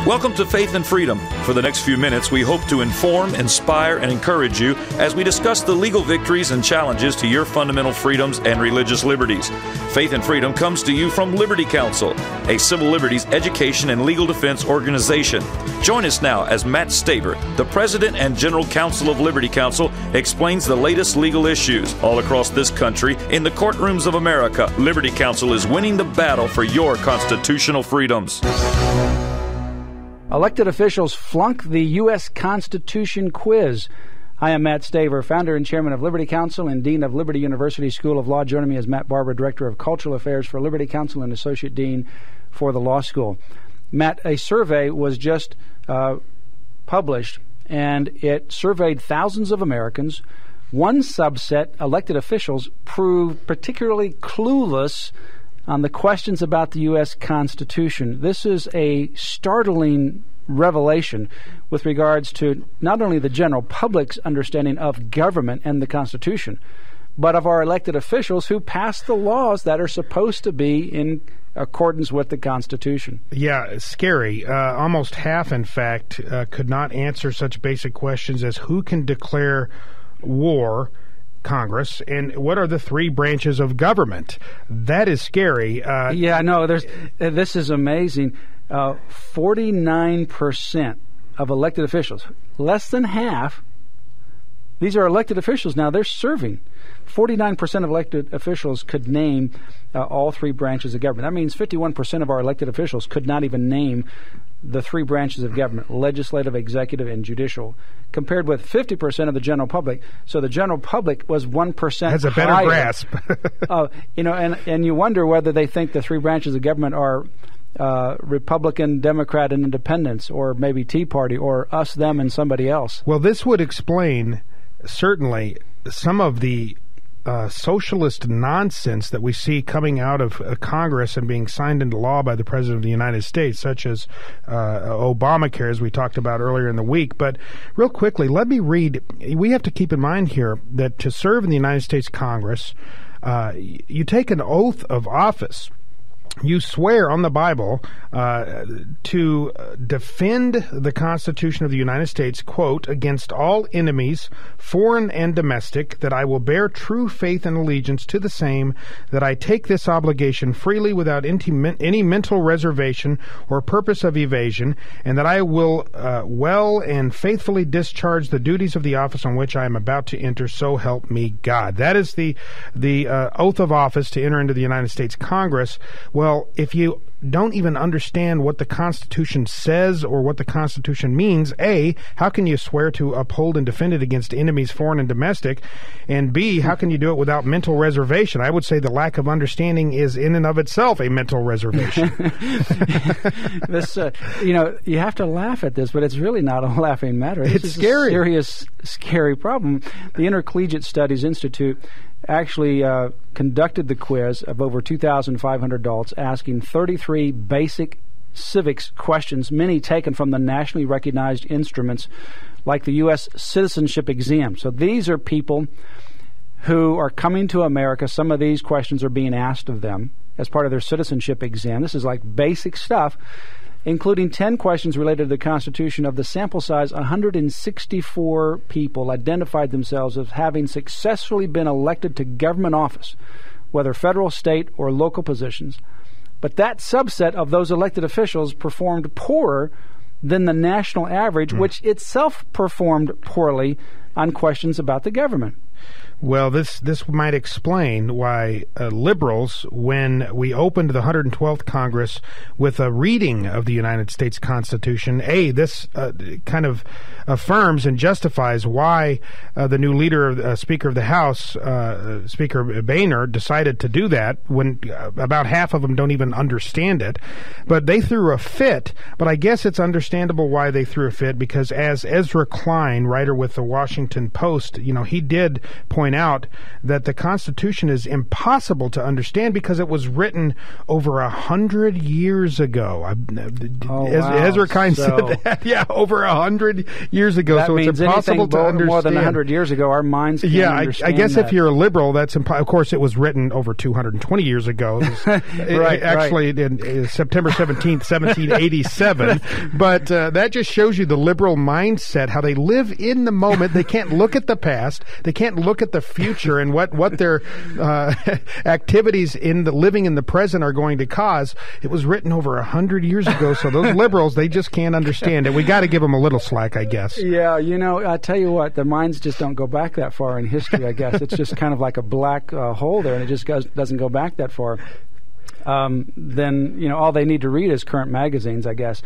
Welcome to Faith and Freedom. For the next few minutes, we hope to inform, inspire, and encourage you as we discuss the legal victories and challenges to your fundamental freedoms and religious liberties. Faith and Freedom comes to you from Liberty Counsel, a civil liberties education and legal defense organization. Join us now as Matt Staver, the President and General Counsel of Liberty Counsel, explains the latest legal issues all across this country in the courtrooms of America. Liberty Counsel is winning the battle for your constitutional freedoms. Elected officials flunk the U.S. Constitution quiz. I am Matt Staver, founder and chairman of Liberty Counsel and dean of Liberty University School of Law. Joining me is Matt Barber, director of cultural affairs for Liberty Counsel and associate dean for the law school. Matt, a survey was just published, and it surveyed thousands of Americans. One subset, elected officials, proved particularly clueless on the questions about the U.S. Constitution. This is a startling revelation with regards to not only the general public's understanding of government and the Constitution, but of our elected officials who pass the laws that are supposed to be in accordance with the Constitution. Yeah, scary. Almost half, in fact, could not answer such basic questions as who can declare war, Congress, and what are the three branches of government. That is scary. This is amazing. 49% of elected officials, less than half, these are elected officials now, they're serving. 49% of elected officials could name all three branches of government. That means 51% of our elected officials could not even name the three branches of government, legislative, executive, and judicial, compared with 50% of the general public. So the general public was 1% has a better higher. grasp. And you wonder whether they think the three branches of government are Republican, Democrat, and Independents, or maybe Tea Party, or us, them, and somebody else. Well, this would explain certainly some of the socialist nonsense that we see coming out of Congress and being signed into law by the President of the United States, such as Obamacare, as we talked about earlier in the week. But real quickly, let me read. We have to keep in mind here that to serve in the United States Congress, you take an oath of office. You swear on the Bible to defend the Constitution of the United States, quote, against all enemies, foreign and domestic, that I will bear true faith and allegiance to the same, that I take this obligation freely without any mental reservation or purpose of evasion, and that I will well and faithfully discharge the duties of the office on which I am about to enter, so help me God. That is the oath of office to enter into the United States Congress. Well, if you don't even understand what the Constitution says or what the Constitution means, A, how can you swear to uphold and defend it against enemies, foreign and domestic? And B, how can you do it without mental reservation? I would say the lack of understanding is in and of itself a mental reservation. This, you have to laugh at this, but it's really not a laughing matter. It's scary. A serious, scary problem. The Intercollegiate Studies Institute actually conducted the quiz of over 2,500 adults, asking 33 basic civics questions, many taken from the nationally recognized instruments like the U.S. citizenship exam. So these are people who are coming to America. Some of these questions are being asked of them as part of their citizenship exam. This is like basic stuff, including 10 questions related to the Constitution. Of the sample size, 164 people identified themselves as having successfully been elected to government office, whether federal, state, or local positions. But that subset of those elected officials performed poorer than the national average, which itself performed poorly on questions about the government. Well, this might explain why liberals, when we opened the 112th Congress with a reading of the United States Constitution, this kind of affirms and justifies why the new leader, Speaker of the House, Speaker Boehner, decided to do that when about half of them don't even understand it. But they threw a fit, but I guess it's understandable why they threw a fit, because as Ezra Klein, writer with the Washington Post, he did point point out that the Constitution is impossible to understand because it was written over 100 years ago. Ezra Kein said that. Yeah, over 100 years ago. That so means it's impossible to understand. More than 100 years ago, our minds can't understand I guess that. if you're a liberal, that's of course it was written over 220 years ago. Actually, in September 17th, 1787. But that just shows you the liberal mindset, how they live in the moment. They can't look at the past. They can't look at the future and what their activities in the living in the present are going to cause. It was written over 100 years ago, so those liberals, they just can't understand it. We got to give them a little slack, I guess. Yeah, I tell you what, their minds just don't go back that far in history, I guess. It's just kind of like a black hole there, and it just doesn't go back that far. Then all they need to read is current magazines, I guess.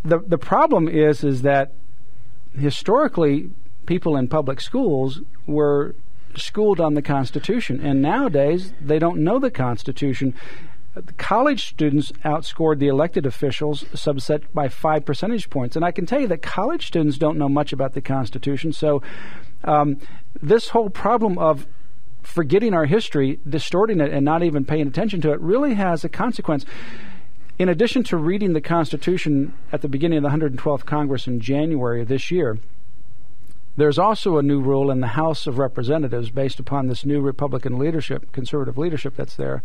The problem is that historically people in public schools were schooled on the Constitution, and nowadays they don't know the Constitution. The college students outscored the elected officials subset by 5 percentage points, and I can tell you that college students don't know much about the Constitution. So this whole problem of forgetting our history, distorting it, and not even paying attention to it really has a consequence. In addition to reading the Constitution at the beginning of the 112th Congress in January of this year, there's also a new rule in the House of Representatives based upon this new Republican leadership, conservative leadership that's there,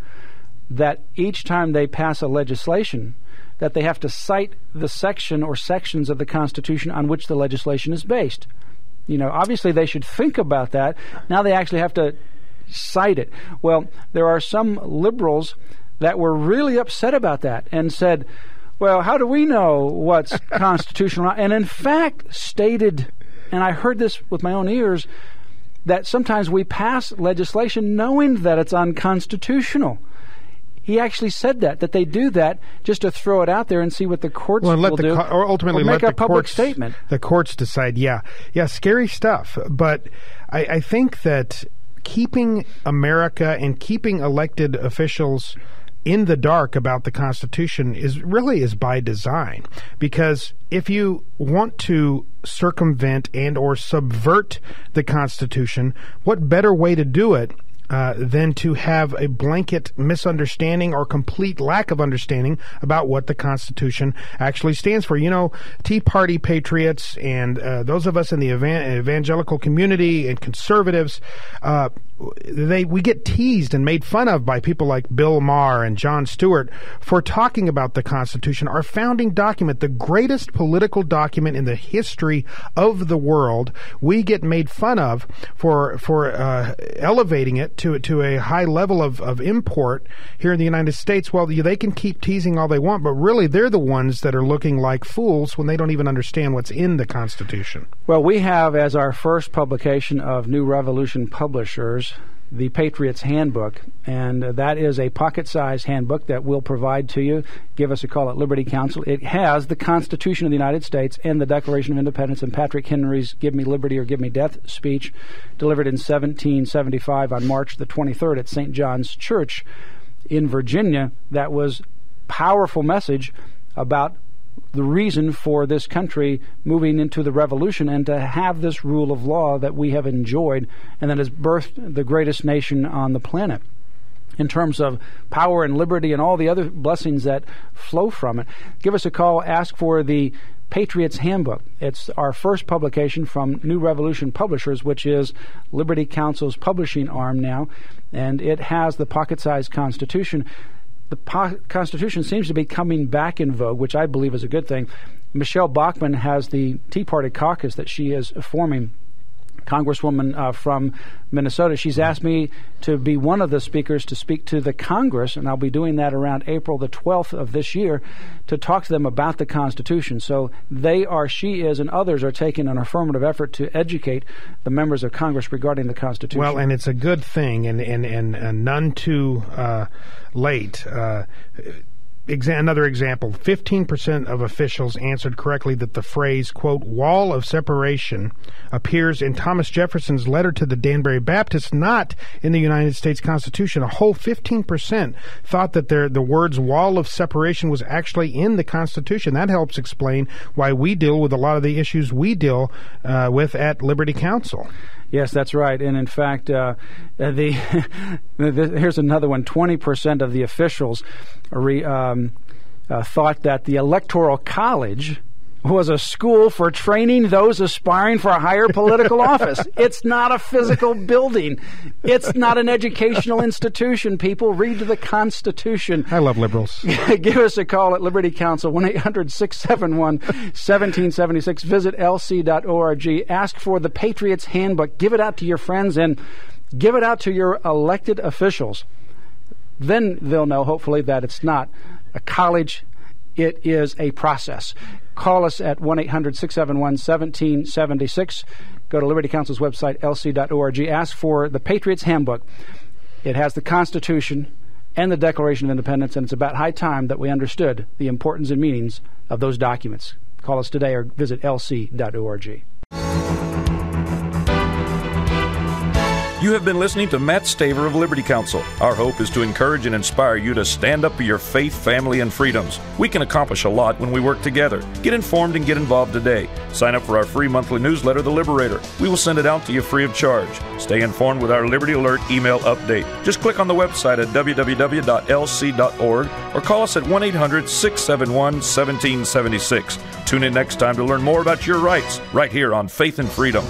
that each time they pass a legislation, that they have to cite the section or sections of the Constitution on which the legislation is based. Obviously they should think about that. Now they actually have to cite it. Well, there are some liberals that were really upset about that and said, well, how do we know what's constitutional? And in fact stated, and I heard this with my own ears, that sometimes we pass legislation knowing that it's unconstitutional. He actually said that they do that just to throw it out there and see what the courts will do. Or ultimately make let a public statement. The courts decide. Yeah, scary stuff. But I think that keeping America and keeping elected officials in the dark about the Constitution is by design. Because if you want to circumvent and or subvert the Constitution, what better way to do it than to have a blanket misunderstanding or complete lack of understanding about what the Constitution actually stands for. Tea Party patriots and those of us in the evangelical community and conservatives, we get teased and made fun of by people like Bill Maher and Jon Stewart for talking about the Constitution, our founding document, the greatest political document in the history of the world. We get made fun of for elevating it to a high level of import here in the United States. Well, they can keep teasing all they want, but really they're the ones that are looking like fools when they don't even understand what's in the Constitution. Well, we have as our first publication of New Revolution Publishers the Patriot's Handbook, and that is a pocket-sized handbook that we'll provide to you. Give us a call at Liberty Counsel. It has the Constitution of the United States and the Declaration of Independence and Patrick Henry's Give Me Liberty or Give Me Death speech delivered in 1775 on March the 23rd at St. John's Church in Virginia. That was a powerful message about the reason for this country moving into the revolution and to have this rule of law that we have enjoyed and that has birthed the greatest nation on the planet in terms of power and liberty and all the other blessings that flow from it. Give us a call. Ask for the Patriot's Handbook. It's our first publication from New Revolution Publishers, which is Liberty Counsel's publishing arm now, and it has the pocket-sized Constitution. The Constitution seems to be coming back in vogue, which I believe is a good thing. Michelle Bachmann has the Tea Party caucus that she is forming, Congresswoman from Minnesota. She's asked me to be one of the speakers to speak to the Congress, and I'll be doing that around April the 12th of this year to talk to them about the Constitution. So she is, and others are taking an affirmative effort to educate the members of Congress regarding the Constitution. Well, and it's a good thing, and none too late. Another example, 15% of officials answered correctly that the phrase, quote, wall of separation appears in Thomas Jefferson's letter to the Danbury Baptists, not in the United States Constitution. A whole 15% thought that the words wall of separation was actually in the Constitution. That helps explain why we deal with a lot of the issues we deal with at Liberty Counsel. Yes, that's right. And in fact, here's another one. 20% of the officials thought that the Electoral College was a school for training those aspiring for a higher political office. It's not a physical building. It's not an educational institution, people. Read the Constitution. I love liberals. Give us a call at Liberty Counsel, 1-800-671-1776. Visit lc.org. Ask for the Patriots Handbook. Give it out to your friends and give it out to your elected officials. Then they'll know, hopefully, that it's not a college. It is a process. Call us at 1-800-671-1776. Go to Liberty Counsel's website, lc.org. Ask for the Patriots Handbook. It has the Constitution and the Declaration of Independence, and it's about high time that we understood the importance and meanings of those documents. Call us today or visit lc.org. You have been listening to Matt Staver of Liberty Counsel. Our hope is to encourage and inspire you to stand up for your faith, family, and freedoms. We can accomplish a lot when we work together. Get informed and get involved today. Sign up for our free monthly newsletter, The Liberator. We will send it out to you free of charge. Stay informed with our Liberty Alert email update. Just click on the website at www.lc.org or call us at 1-800-671-1776. Tune in next time to learn more about your rights right here on Faith and Freedom.